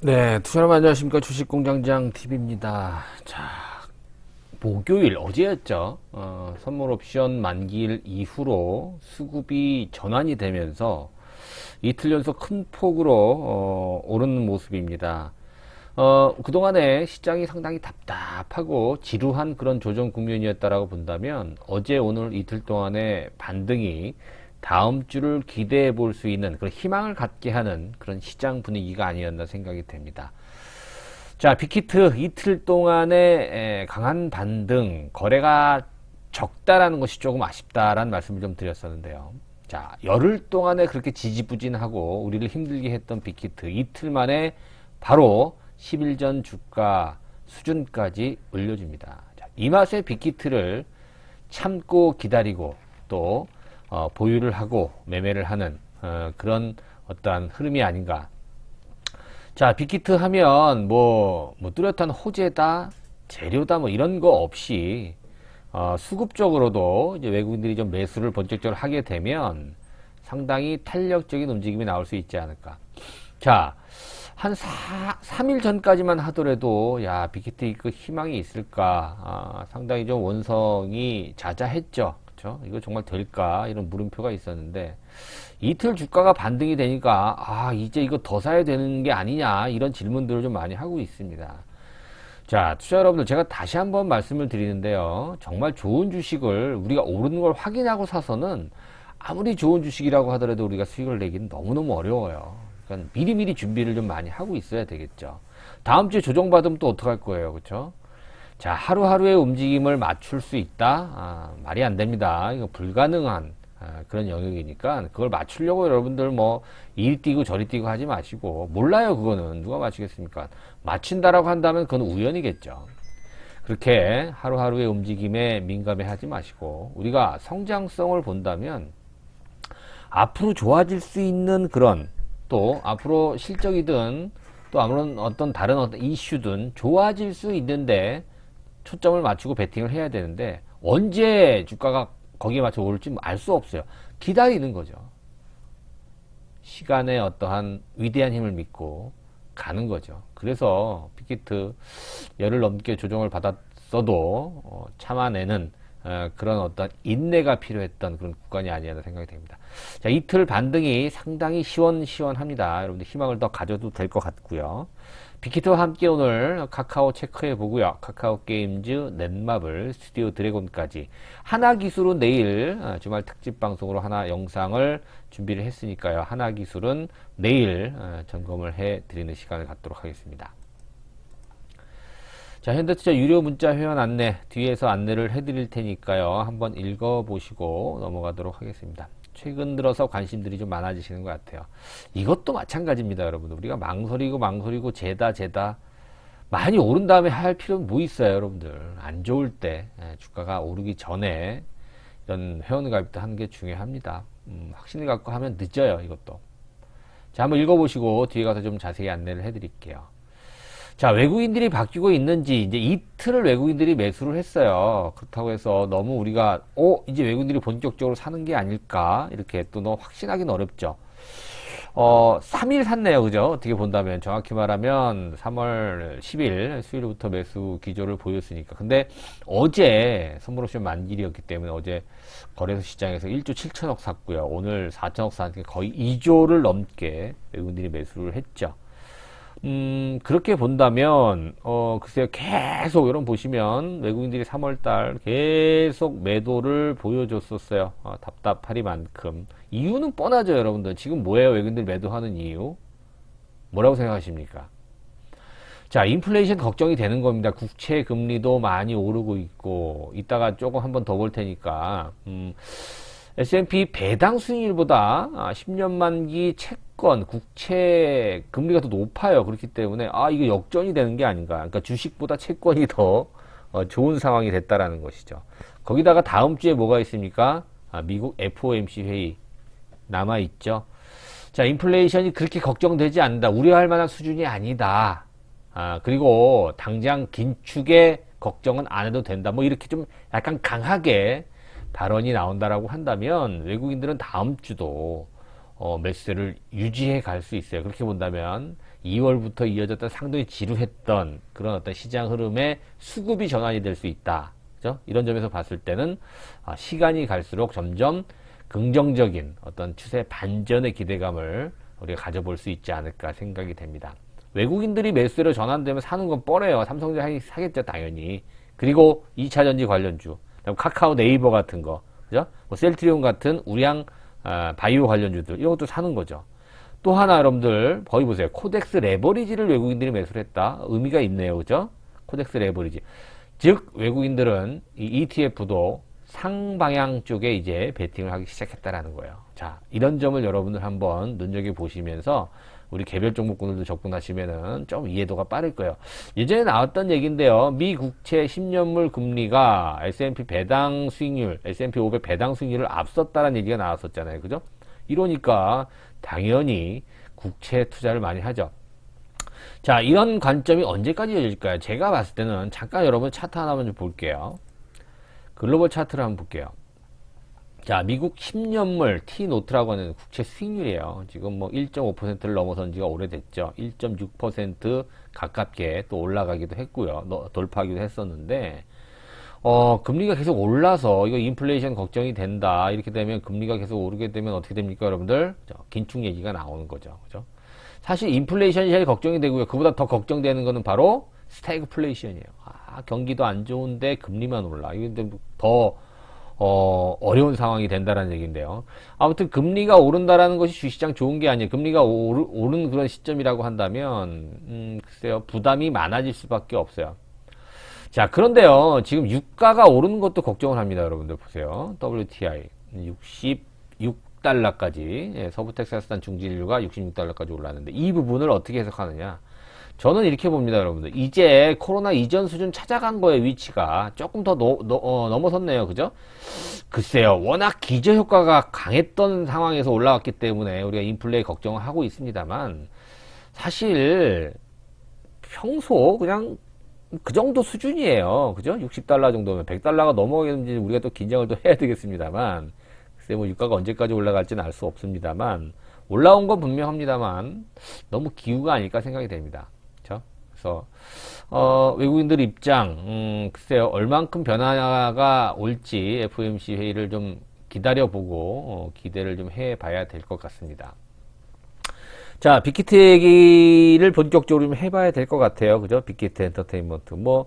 네, 투자람 안녕하십니까. 주식공장장 TV입니다. 자, 목요일 어제였죠. 선물 옵션 만기일 이후로 수급이 전환이 되면서 이틀 연속 큰 폭으로 오르는 모습입니다. 그동안에 시장이 상당히 답답하고 지루한 그런 조정 국면이었다라고 본다면 어제 오늘 이틀 동안의 반등이 다음 주를 기대해 볼 수 있는 그런 희망을 갖게 하는 그런 시장 분위기가 아니었나 생각이 됩니다. 자, 빅히트 이틀 동안의 강한 반등, 거래가 적다라는 것이 조금 아쉽다라는 말씀을 좀 드렸었는데요. 자, 열흘 동안에 그렇게 지지부진하고 우리를 힘들게 했던 빅히트 이틀 만에 바로 10일 전 주가 수준까지 올려줍니다. 자, 이 맛의 빅히트를 참고 기다리고 또 보유를 하고 매매를 하는 그런 어떠한 흐름이 아닌가. 자, 빅히트 하면 뭐 뚜렷한 호재다, 재료다 뭐 이런 거 없이 수급적으로도 이제 외국인들이 좀 매수를 본격적으로 하게 되면 상당히 탄력적인 움직임이 나올 수 있지 않을까. 자, 한 3일 전까지만 하더라도 야, 빅히트 이거 희망이 있을까? 상당히 좀 원성이 자자했죠. 그렇죠? 이거 정말 될까? 이런 물음표가 있었는데 이틀 주가가 반등이 되니까 이제 이거 더 사야 되는 게 아니냐 이런 질문들을 좀 많이 하고 있습니다. 자, 투자 여러분들, 제가 다시 한번 말씀을 드리는데요. 정말 좋은 주식을 우리가 오르는 걸 확인하고 사서는 아무리 좋은 주식이라고 하더라도 우리가 수익을 내기는 너무너무 어려워요. 그러니까 미리미리 준비를 좀 많이 하고 있어야 되겠죠. 다음 주에 조정받으면 또 어떡할 거예요. 그렇죠? 자, 하루하루의 움직임을 맞출 수 있다? 말이 안 됩니다. 이거 불가능한 그런 영역이니까 그걸 맞추려고 여러분들 뭐 이리 뛰고 저리 뛰고 하지 마시고, 몰라요. 그거는 누가 맞추겠습니까? 맞춘다라고 한다면 그건 우연이겠죠. 그렇게 하루하루의 움직임에 민감해 하지 마시고, 우리가 성장성을 본다면 앞으로 좋아질 수 있는 그런, 또 앞으로 실적이든 또 아무런 어떤 다른 어떤 이슈든 좋아질 수 있는데 초점을 맞추고 베팅을 해야 되는데 언제 주가가 거기에 맞춰 오를지 알 수 없어요. 기다리는 거죠. 시간의 어떠한 위대한 힘을 믿고 가는 거죠. 그래서 빅히트 열흘 넘게 조정을 받았어도 참아내는 그런 어떤 인내가 필요했던 그런 구간이 아니었나 생각이 됩니다. 자, 이틀 반등이 상당히 시원합니다. 여러분들 희망을 더 가져도 될 것 같고요. 빅히트와 함께 오늘 카카오 체크해 보고요. 카카오 게임즈, 넷마블, 스튜디오 드래곤까지. 하나기술은 내일 주말 특집 방송으로 하나 영상을 준비를 했으니까요. 하나기술은 내일 점검을 해 드리는 시간을 갖도록 하겠습니다. 자, 현대투자 유료 문자 회원 안내 뒤에서 안내를 해드릴 테니까요. 한번 읽어보시고 넘어가도록 하겠습니다. 최근 들어서 관심들이 좀 많아지시는 것 같아요. 이것도 마찬가지입니다, 여러분들. 우리가 망설이고 재다 많이 오른 다음에 할 필요는 뭐 있어요, 여러분들. 안 좋을 때 주가가 오르기 전에 이런 회원 가입도 하는 게 중요합니다. 확신을 갖고 하면 늦어요, 이것도. 자, 한번 읽어보시고 뒤에 가서 좀 자세히 안내를 해드릴게요. 자, 외국인들이 바뀌고 있는지 이제 이틀을 외국인들이 매수를 했어요. 그렇다고 해서 너무 우리가 이제 외국인들이 본격적으로 사는 게 아닐까 이렇게 또 너무 확신하기는 어렵죠. 3일 샀네요. 그죠? 어떻게 본다면 정확히 말하면 3월 10일 수요일부터 매수 기조를 보였으니까. 근데 어제 선물옵션 만기일이었기 때문에 어제 거래소 시장에서 1조 7천억 샀고요. 오늘 4천억 샀으니까 거의 2조를 넘게 외국인들이 매수를 했죠. 그렇게 본다면, 글쎄요, 계속, 여러분 보시면, 외국인들이 3월달 계속 매도를 보여줬었어요. 답답하리만큼. 이유는 뻔하죠, 여러분들. 지금 뭐예요, 외국인들 매도하는 이유? 뭐라고 생각하십니까? 자, 인플레이션 걱정이 되는 겁니다. 국채 금리도 많이 오르고 있고, 이따가 조금 한번 더 볼 테니까, S&P 배당 수익률보다 10년 만기 채권, 국채 금리가 더 높아요. 그렇기 때문에 이거 역전이 되는 게 아닌가. 그러니까 주식보다 채권이 더 좋은 상황이 됐다라는 것이죠. 거기다가 다음 주에 뭐가 있습니까? 미국 FOMC 회의 남아 있죠. 자, 인플레이션이 그렇게 걱정되지 않는다. 우려할 만한 수준이 아니다. 그리고 당장 긴축의 걱정은 안 해도 된다. 뭐 이렇게 좀 약간 강하게 발언이 나온다라고 한다면 외국인들은 다음 주도 매수세를 유지해 갈 수 있어요. 그렇게 본다면 2월부터 이어졌던 상당히 지루했던 그런 어떤 시장 흐름의 수급이 전환이 될 수 있다. 그죠? 이런 점에서 봤을 때는 시간이 갈수록 점점 긍정적인 어떤 추세 반전의 기대감을 우리가 가져볼 수 있지 않을까 생각이 됩니다. 외국인들이 매수세로 전환되면 사는 건 뻔해요. 삼성전자 사겠죠, 당연히. 그리고 2차전지 관련주, 카카오, 네이버 같은 거, 그죠? 뭐 셀트리온 같은 우량 바이오 관련주들, 이런 것도 사는 거죠. 또 하나 여러분들 거기 보세요. 코덱스 레버리지를 외국인들이 매수를 했다. 의미가 있네요, 그죠? 코덱스 레버리지. 즉 외국인들은 이 ETF도 상방향 쪽에 이제 베팅을 하기 시작했다라는 거예요. 자, 이런 점을 여러분들 한번 눈여겨 보시면서 우리 개별 종목군들도 접근하시면은 좀 이해도가 빠를 거예요. 예전에 나왔던 얘기인데요. 미 국채 10년물 금리가 S&P 배당 수익률, S&P 500 배당 수익률을 앞섰다는 얘기가 나왔었잖아요. 그죠? 이러니까 당연히 국채 투자를 많이 하죠. 자, 이런 관점이 언제까지 이어질까요? 제가 봤을 때는 잠깐 여러분 차트 하나만 좀 볼게요. 글로벌 차트를 한번 볼게요. 자, 미국 10년물 T노트라고 하는 국채 수익률이에요. 지금 뭐 1.5%를 넘어선 지가 오래됐죠. 1.6% 가깝게 또 올라가기도 했고요. 돌파하기도 했었는데, 금리가 계속 올라서 이거 인플레이션 걱정이 된다. 이렇게 되면 금리가 계속 오르게 되면 어떻게 됩니까, 여러분들? 긴축 얘기가 나오는 거죠. 그죠? 사실 인플레이션이 제일 걱정이 되고요. 그보다 더 걱정되는 거는 바로 스태그플레이션이에요. 경기도 안 좋은데 금리만 올라. 이게 더 어려운 상황이 된다라는 얘기인데요. 아무튼 금리가 오른다라는 것이 주식시장 좋은 게 아니에요. 금리가 오른 그런 시점이라고 한다면 글쎄요, 부담이 많아질 수밖에 없어요. 자, 그런데요, 지금 유가가 오르는 것도 걱정을 합니다. 여러분들 보세요. WTI 66달러까지, 서부 텍사스산 중진유가 66달러까지 올랐는데 이 부분을 어떻게 해석하느냐? 저는 이렇게 봅니다, 여러분들. 이제 코로나 이전 수준 찾아간 거예요, 위치가. 조금 더 넘어섰네요, 그죠? 글쎄요, 워낙 기저효과가 강했던 상황에서 올라왔기 때문에 우리가 인플레 걱정을 하고 있습니다만, 사실, 평소 그냥 그 정도 수준이에요. 그죠? 60달러 정도면 100달러가 넘어가겠는지 우리가 또 긴장을 또 해야 되겠습니다만, 글쎄 뭐 유가가 언제까지 올라갈지는 알 수 없습니다만, 올라온 건 분명합니다만, 너무 기우가 아닐까 생각이 됩니다. 그래서 외국인들 입장, 글쎄요, 얼만큼 변화가 올지 FOMC 회의를 좀 기다려보고 기대를 좀 해봐야 될 것 같습니다. 자, 빅히트 얘기를 본격적으로 좀 해봐야 될 것 같아요. 그죠? 빅히트 엔터테인먼트. 뭐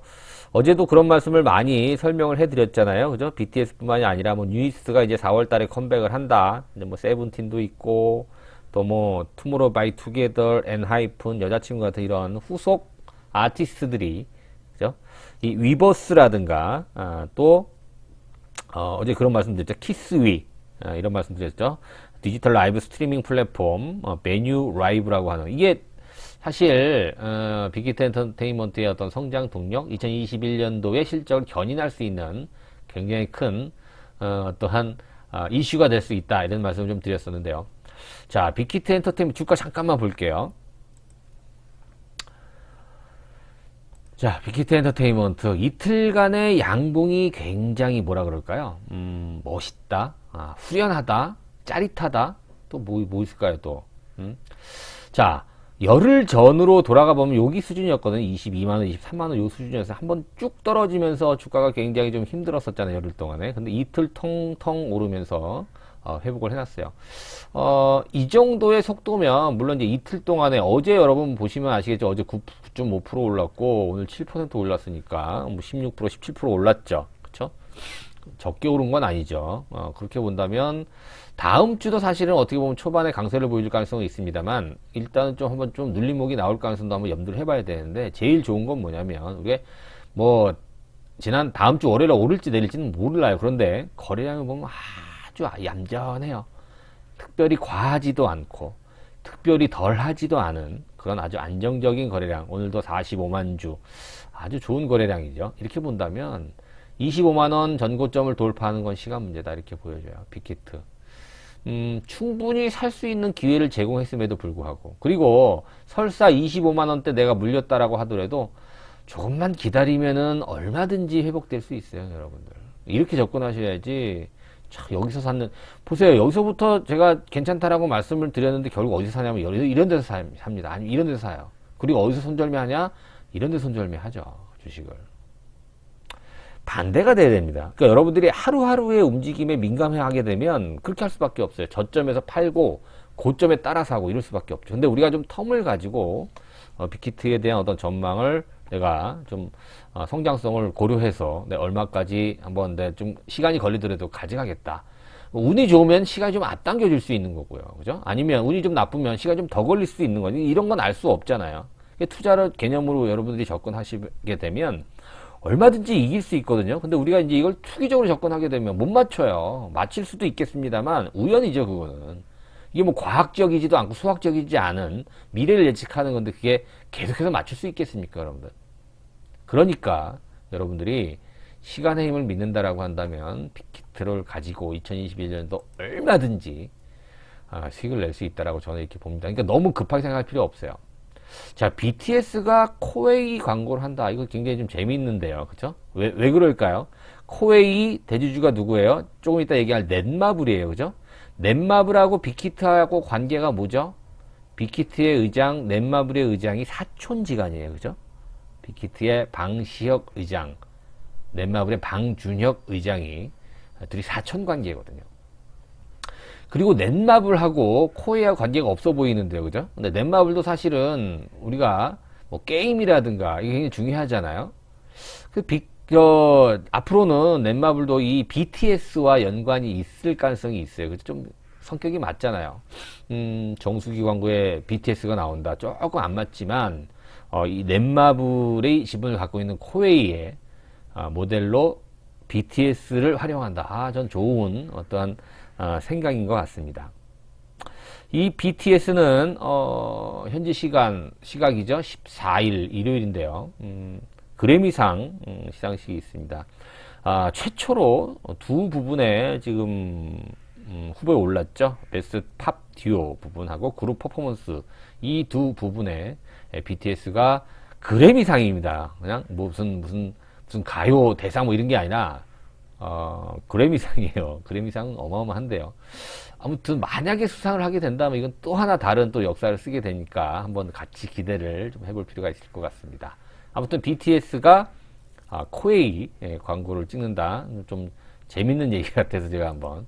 어제도 그런 말씀을 많이 설명을 해드렸잖아요. 그죠? BTS뿐만이 아니라 뭐 뉴이스트가 이제 4월달에 컴백을 한다. 이제 뭐 세븐틴도 있고 또 뭐 투모로우 바이 투게더, 엔하이픈, 여자친구 같은 이런 후속 아티스트들이, 그죠? 이 위버스라든가, 또, 어제 그런 말씀 드렸죠. 키스위, 이런 말씀 드렸죠. 디지털 라이브 스트리밍 플랫폼, 메뉴 라이브라고 하는, 이게 사실, 빅히트 엔터테인먼트의 어떤 성장 동력, 2021년도의 실적을 견인할 수 있는 굉장히 큰, 또한, 이슈가 될 수 있다. 이런 말씀을 좀 드렸었는데요. 자, 빅히트 엔터테인먼트 주가 잠깐만 볼게요. 자, 빅히트 엔터테인먼트 이틀간의 양봉이 굉장히 뭐라 그럴까요? 멋있다, 후련하다, 짜릿하다, 또 뭐 있을까요, 또? 자, 열흘 전으로 돌아가 보면 여기 수준이었거든요. 22만원, 23만원 요 수준이어서 한번 쭉 떨어지면서 주가가 굉장히 좀 힘들었었잖아요, 열흘 동안에. 근데 이틀 통통 오르면서 회복을 해놨어요. 이 정도의 속도면, 물론 이제 이틀 동안에 어제 여러분 보시면 아시겠죠? 어제 9.5% 올랐고, 오늘 7% 올랐으니까, 뭐 16%, 17% 올랐죠. 그쵸? 적게 오른 건 아니죠. 그렇게 본다면, 다음 주도 사실은 어떻게 보면 초반에 강세를 보여줄 가능성은 있습니다만, 일단은 좀 한번 좀 눌림목이 나올 가능성도 한번 염두를 해봐야 되는데, 제일 좋은 건 뭐냐면, 우리가 뭐, 다음 주 월요일에 오를지 내릴지는 몰라요. 그런데, 거래량을 보면 아주 얌전해요. 특별히 과하지도 않고 특별히 덜하지도 않은 그런 아주 안정적인 거래량. 오늘도 45만 주, 아주 좋은 거래량이죠. 이렇게 본다면 25만원 전고점을 돌파하는 건 시간 문제다, 이렇게 보여져요. 빅히트 충분히 살 수 있는 기회를 제공했음에도 불구하고, 그리고 설사 25만원대 내가 물렸다라고 하더라도 조금만 기다리면은 얼마든지 회복될 수 있어요, 여러분들. 이렇게 접근하셔야지 참, 여기서 사는, 보세요. 여기서부터 제가 괜찮다라고 말씀을 드렸는데 결국 어디서 사냐면 이런 데서 삽니다. 아니면 이런 데서 사요. 그리고 어디서 손절매 하냐? 이런 데서 손절매 하죠. 주식을. 반대가 돼야 됩니다. 그러니까 여러분들이 하루하루의 움직임에 민감하게 되면 그렇게 할 수밖에 없어요. 저점에서 팔고 고점에 따라 사고 이럴 수밖에 없죠. 근데 우리가 좀 텀을 가지고 빅히트에 대한 어떤 전망을 내가 좀 성장성을 고려해서 얼마까지 한번 좀 시간이 걸리더라도 가져가겠다. 운이 좋으면 시간이 좀 앞당겨질 수 있는 거고요. 그죠? 아니면 운이 좀 나쁘면 시간이 좀 더 걸릴 수 있는 거죠. 이런 건 알 수 없잖아요. 투자를 개념으로 여러분들이 접근하시게 되면 얼마든지 이길 수 있거든요. 근데 우리가 이제 이걸 투기적으로 접근하게 되면 못 맞춰요. 맞힐 수도 있겠습니다만 우연이죠, 그거는. 이게 뭐 과학적이지도 않고 수학적이지 않은 미래를 예측하는 건데 그게 계속해서 맞출 수 있겠습니까, 여러분들? 그러니까 여러분들이 시간의 힘을 믿는다라고 한다면 빅히트를 가지고 2021년도 얼마든지 수익을 낼 수 있다라고 저는 이렇게 봅니다. 그러니까 너무 급하게 생각할 필요 없어요. 자, BTS가 코웨이 광고를 한다. 이거 굉장히 좀 재미있는데요. 그쵸? 왜 그럴까요? 코웨이 대주주가 누구예요? 조금 이따 얘기할 넷마블이에요. 그죠? 넷마블하고 빅히트하고 관계가 뭐죠? 빅히트의 의장, 넷마블의 의장이 사촌지간이에요. 그죠? 빅히트의 방시혁 의장, 넷마블의 방준혁 의장이 둘이 사촌관계거든요. 그리고 넷마블하고 코웨이하고 관계가 없어 보이는데요. 그죠? 근데 넷마블도 사실은 우리가 뭐 게임이라든가 이게 굉장히 중요하잖아요. 앞으로는 넷마블도 이 BTS와 연관이 있을 가능성이 있어요. 그죠? 좀 성격이 맞잖아요. 정수기 광고에 BTS가 나온다. 조금 안 맞지만, 이 넷마블의 지분을 갖고 있는 코웨이의 모델로 BTS를 활용한다. 전 좋은 어떠한 생각인 것 같습니다. 이 BTS는 현지 시각이죠. 14일 일요일인데요. 그래미상 시상식이 있습니다. 최초로 두 부분에 지금 후보에 올랐죠. 베스트 팝 듀오 부분하고 그룹 퍼포먼스 이 두 부분에 BTS가 그래미상입니다. 그냥 무슨 가요 대상 뭐 이런 게 아니라 그래미상이에요. 그래미상은 어마어마한데요. 아무튼 만약에 수상을 하게 된다면 이건 또 하나 다른 또 역사를 쓰게 되니까 한번 같이 기대를 좀 해볼 필요가 있을 것 같습니다. 아무튼 BTS가 코웨이 광고를 찍는다. 좀 재밌는 얘기 같아서 제가 한번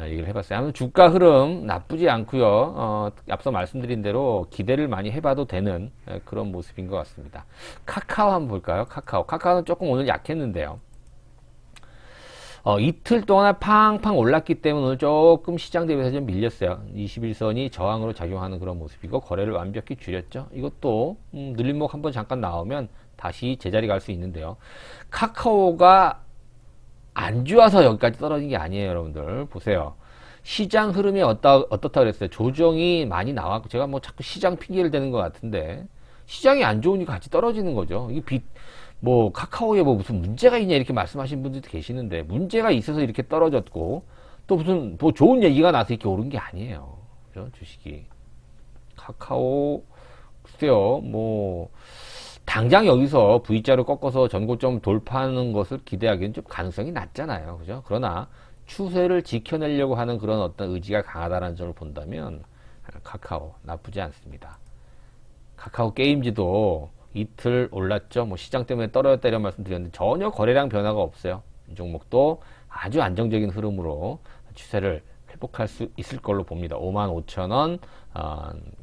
얘기를 해봤어요. 아무튼 주가 흐름 나쁘지 않고요. 앞서 말씀드린 대로 기대를 많이 해봐도 되는 그런 모습인 것 같습니다. 카카오 한번 볼까요? 카카오는 조금 오늘 약했는데요. 이틀 동안 팡팡 올랐기 때문에 오늘 조금 시장 대비해서 좀 밀렸어요. 21선이 저항으로 작용하는 그런 모습이고 거래를 완벽히 줄였죠. 이것도 늘림목 한번 잠깐 나오면 다시 제자리 갈 수 있는데요. 카카오가 안 좋아서 여기까지 떨어진 게 아니에요, 여러분들. 보세요. 시장 흐름이 어떻다 그랬어요? 조정이 많이 나왔고 제가 뭐 자꾸 시장 핑계를 대는 것 같은데 시장이 안 좋으니까 같이 떨어지는 거죠. 이게 카카오에 뭐 무슨 문제가 있냐 이렇게 말씀하시는 분들도 계시는데 문제가 있어서 이렇게 떨어졌고 또 무슨 뭐 좋은 얘기가 나서 이렇게 오른 게 아니에요. 그죠? 주식이. 카카오 글쎄요. 뭐 당장 여기서 V자로 꺾어서 전고점 돌파하는 것을 기대하기는 좀 가능성이 낮잖아요. 그죠? 그러나 추세를 지켜내려고 하는 그런 어떤 의지가 강하다는 점을 본다면 카카오 나쁘지 않습니다. 카카오 게임즈도 이틀 올랐죠. 뭐 시장 때문에 떨어졌다 이런 말씀드렸는데 전혀 거래량 변화가 없어요. 이 종목도 아주 안정적인 흐름으로 추세를 회복할 수 있을 걸로 봅니다. 55,000원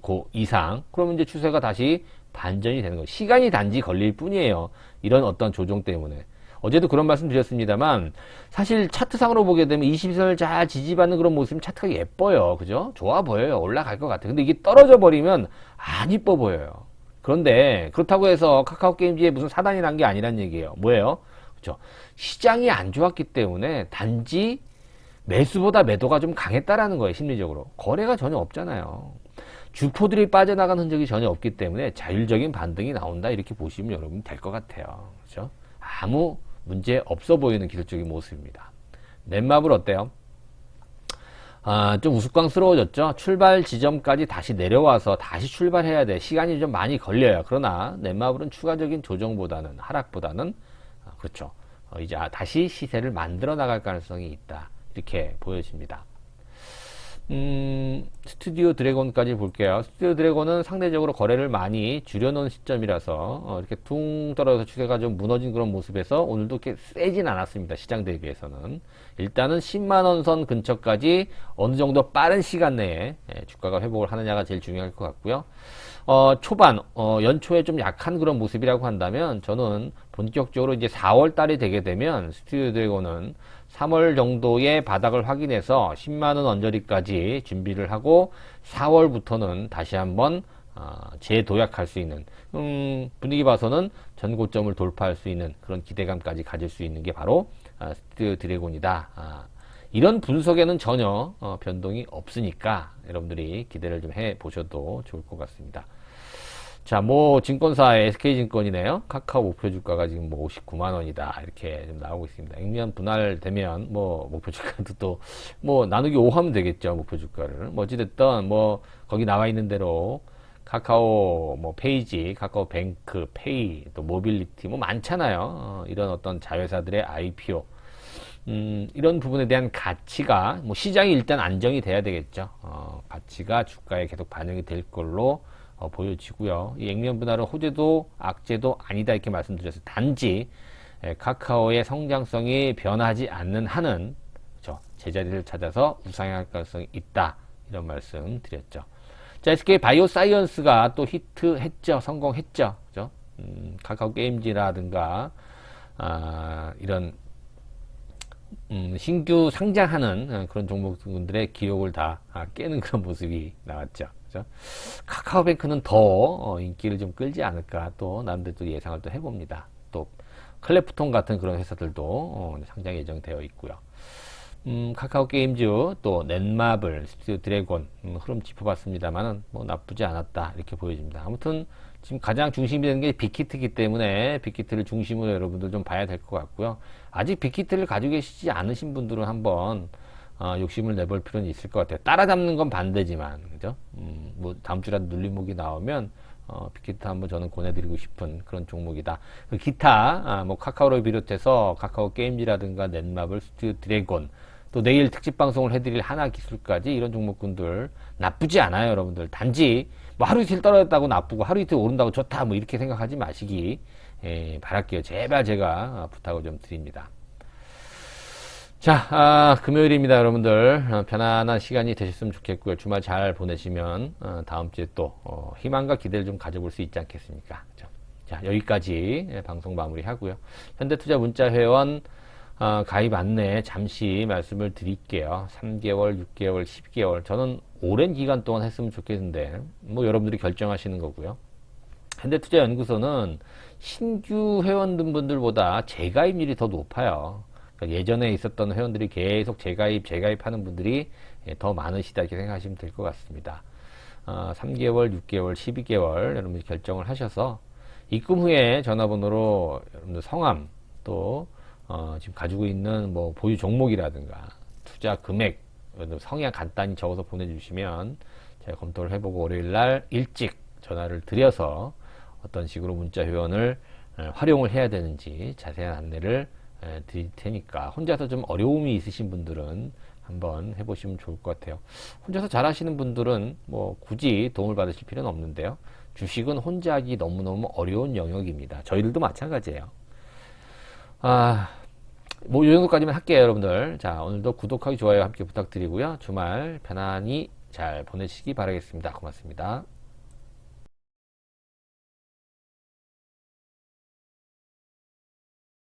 그 이상. 그러면 이제 추세가 다시 반전이 되는 거예요. 시간이 단지 걸릴 뿐이에요. 이런 어떤 조정 때문에. 어제도 그런 말씀 드렸습니다만 사실 차트상으로 보게 되면 22선을 잘 지지받는 그런 모습이 차트가 예뻐요. 그죠? 좋아 보여요. 올라갈 것 같아요. 근데 이게 떨어져 버리면 안 이뻐 보여요. 그런데 그렇다고 해서 카카오 게임즈에 무슨 사단이 난 게 아니란 얘기예요. 뭐예요? 그렇죠? 시장이 안 좋았기 때문에 단지 매수보다 매도가 좀 강했다라는 거예요. 심리적으로. 거래가 전혀 없잖아요. 주포들이 빠져나간 흔적이 전혀 없기 때문에 자율적인 반등이 나온다 이렇게 보시면 여러분 될 것 같아요. 그렇죠? 아무 문제 없어 보이는 기술적인 모습입니다. 넷마블 어때요? 좀 우스꽝스러워졌죠. 출발 지점까지 다시 내려와서 다시 출발해야 돼. 시간이 좀 많이 걸려요. 그러나 넷마블은 추가적인 조정보다는 하락보다는 그렇죠. 이제 다시 시세를 만들어 나갈 가능성이 있다. 이렇게 보여집니다. 스튜디오 드래곤까지 볼게요. 스튜디오 드래곤은 상대적으로 거래를 많이 줄여놓은 시점이라서 이렇게 퉁 떨어져서 추세가 좀 무너진 그런 모습에서 오늘도 이렇게 세진 않았습니다. 시장 대비해서는 일단은 10만원 선 근처까지 어느 정도 빠른 시간 내에 주가가 회복을 하느냐가 제일 중요할 것 같고요. 초반 연초에 좀 약한 그런 모습이라고 한다면 저는 본격적으로 이제 4월 달이 되게 되면 스튜디오 드래곤은 3월 정도의 바닥을 확인해서 10만원 언저리까지 준비를 하고 4월부터는 다시 한번 재도약할 수 있는 분위기 봐서는 전고점을 돌파할 수 있는 그런 기대감까지 가질 수 있는 게 바로 스튜디오 드래곤이다. 이런 분석에는 전혀 변동이 없으니까 여러분들이 기대를 좀 해보셔도 좋을 것 같습니다. 자, 증권사의 SK증권이네요. 카카오 목표 주가가 지금 59만원이다. 이렇게 좀 나오고 있습니다. 액면 분할되면, 목표 주가도 또, 나누기 5 하면 되겠죠. 목표 주가를. 어찌됐든, 거기 나와 있는 대로, 카카오, 페이지, 카카오 뱅크, 페이, 또 모빌리티, 많잖아요. 이런 어떤 자회사들의 IPO. 이런 부분에 대한 가치가, 시장이 일단 안정이 돼야 되겠죠. 가치가 주가에 계속 반영이 될 걸로, 보여지고요. 이 액면 분할은 호재도 악재도 아니다 이렇게 말씀드렸어요. 단지 카카오의 성장성이 변하지 않는 한은 제자리를 찾아서 우상향할 가능성이 있다 이런 말씀 드렸죠. 자, SK 바이오사이언스가 또 히트했죠. 성공했죠. 그죠? 카카오 게임즈라든가 이런 신규 상장하는 그런 종목들의 기록을 다 깨는 그런 모습이 나왔죠. 그죠? 카카오뱅크는 더 인기를 좀 끌지 않을까 또 나름대로 또 예상을 또 해봅니다. 또 클래프톤 같은 그런 회사들도 상장 예정되어 있고요. 카카오 게임즈 또 넷마블, 스튜디오 드래곤 흐름 짚어봤습니다만은 나쁘지 않았다 이렇게 보여집니다. 아무튼 지금 가장 중심이 되는 게 빅히트이기 때문에 빅히트를 중심으로 여러분들 좀 봐야 될 것 같고요. 아직 빅히트를 가지고 계시지 않으신 분들은 한번 욕심을 내볼 필요는 있을 것 같아요. 따라잡는 건 반대지만, 그죠? 다음 주라도 눌림목이 나오면, 빅히트 한번 저는 권해드리고 싶은 그런 종목이다. 기타, 카카오를 비롯해서 카카오 게임즈라든가 넷마블, 스튜디오 드래곤, 또 내일 특집 방송을 해드릴 하나기술까지 이런 종목군들 나쁘지 않아요, 여러분들. 단지, 하루 이틀 떨어졌다고 나쁘고 하루 이틀 오른다고 좋다, 이렇게 생각하지 마시기, 바랄게요. 제발 제가 부탁을 좀 드립니다. 자, 금요일입니다, 여러분들. 편안한 시간이 되셨으면 좋겠고요. 주말 잘 보내시면, 다음 주에 또, 희망과 기대를 좀 가져볼 수 있지 않겠습니까? 그죠? 자, 여기까지 방송 마무리 하고요. 현대투자 문자회원, 가입 안내 잠시 말씀을 드릴게요. 3개월, 6개월, 10개월. 저는 오랜 기간 동안 했으면 좋겠는데, 여러분들이 결정하시는 거고요. 현대투자연구소는 신규 회원분들보다 재가입률이 더 높아요. 그러니까 예전에 있었던 회원들이 계속 재가입하는 분들이 더 많으시다 이렇게 생각하시면 될 것 같습니다. 3개월, 6개월, 12개월 여러분들이 결정을 하셔서 입금 후에 전화번호로 여러분들 성함 또 지금 가지고 있는 보유 종목이라든가 투자 금액 성향 간단히 적어서 보내주시면 제가 검토를 해보고 월요일날 일찍 전화를 드려서 어떤 식으로 문자 회원을 활용을 해야 되는지 자세한 안내를 드릴 테니까 혼자서 좀 어려움이 있으신 분들은 한번 해보시면 좋을 것 같아요. 혼자서 잘 하시는 분들은 굳이 도움을 받으실 필요는 없는데요. 주식은 혼자 하기 너무너무 어려운 영역입니다. 저희들도 마찬가지예요. 이 정도까지만 할게요, 여러분들. 자, 오늘도 구독하기, 좋아요 함께 부탁드리고요. 주말 편안히 잘 보내시기 바라겠습니다. 고맙습니다.